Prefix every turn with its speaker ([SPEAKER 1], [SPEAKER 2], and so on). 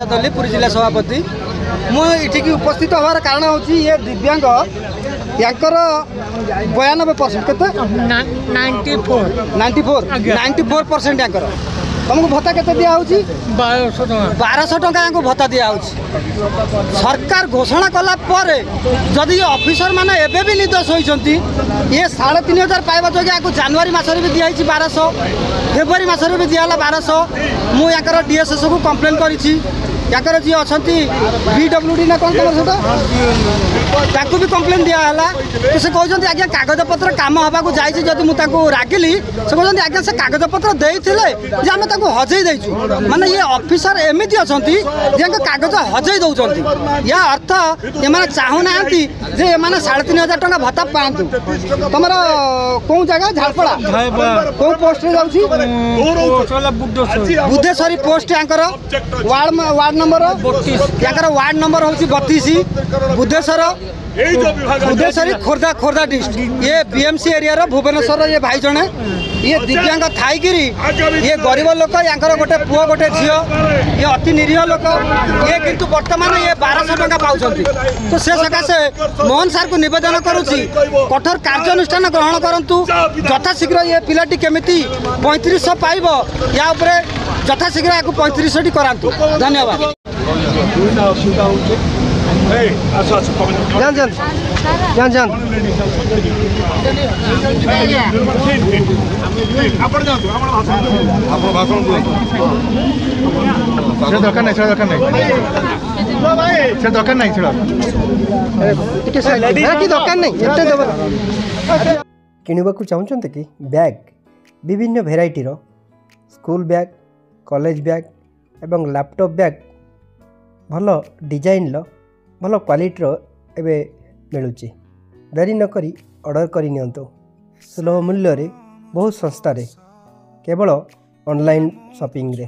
[SPEAKER 1] पुरी जिला सभापति मुझे उपस्थित हमार कारण हूँ ये दिव्यांग याकर 92% के 94% याकर तुमको भत्ता के दिया 1200 टका भत्ता दिया सरकार घोषणा कला जदि ये ऑफिसर माने एबे भी निर्दोष होती ये 3500 पाइबा जगह आपको जनवरी मसरे भी दिखाई 1200 फेब्रुआरी मसरे भी दिया 1200 मुझे डीएसएस को कम्प्लेन कर जी अच्छा BWD ना कौन तुम सहित भी कम्प्लेन दिहला तो से कहते आज्ञा कागज पत्र कम हाँक जाइए जब मुझे रागिली से कहते आज्ञा से कागज पत्र देते आम हजई देचु माने ये ऑफिसर एमती अच्छा कागज हजई दौरान या अर्थ ये चाहूना जे ये 3500 टका भत्ता पातु तुम कौ जगह झाड़पड़ा कौ पोस्ट बुद्धेश्वरी पोस्ट यांकर वार्ड नंबर वार्ड नंबर हूँ 32 बुद्धेश्वरी खोर्धा डिस्ट्रिक्ट ये BMC एरिया रो भुवनेश्वर ये भाई जने ये दिव्यांग थाईकिरी ये गरीब लोक यांकर गोटे पुओ गोटे झील ये अति निरीह लोक ये किंतु वर्तमान ये 1200 टका पाउछंती तो से सकाशे मोहन सार को निवेदन करुछि कठोर कार्यानुष्ठान ग्रहण करंतु यथाशीघ्र ये पिलाटी केमिति 3500 पाइबो या उपरे यथाशीघ्र याकु 3500 टी करांतु धन्यवाद। जान दरकार नहीं
[SPEAKER 2] किणवाक चाहते कि बैग विभिन्न variety school bag college bag एवं लैपटॉप बैग भल डिजाइन भल क्वालिटी एवं मिलूँ देरी नक ऑर्डर करनी सुलभ मूल्य बहुत सस्तार केवल ऑनलाइन शॉपिंग रे।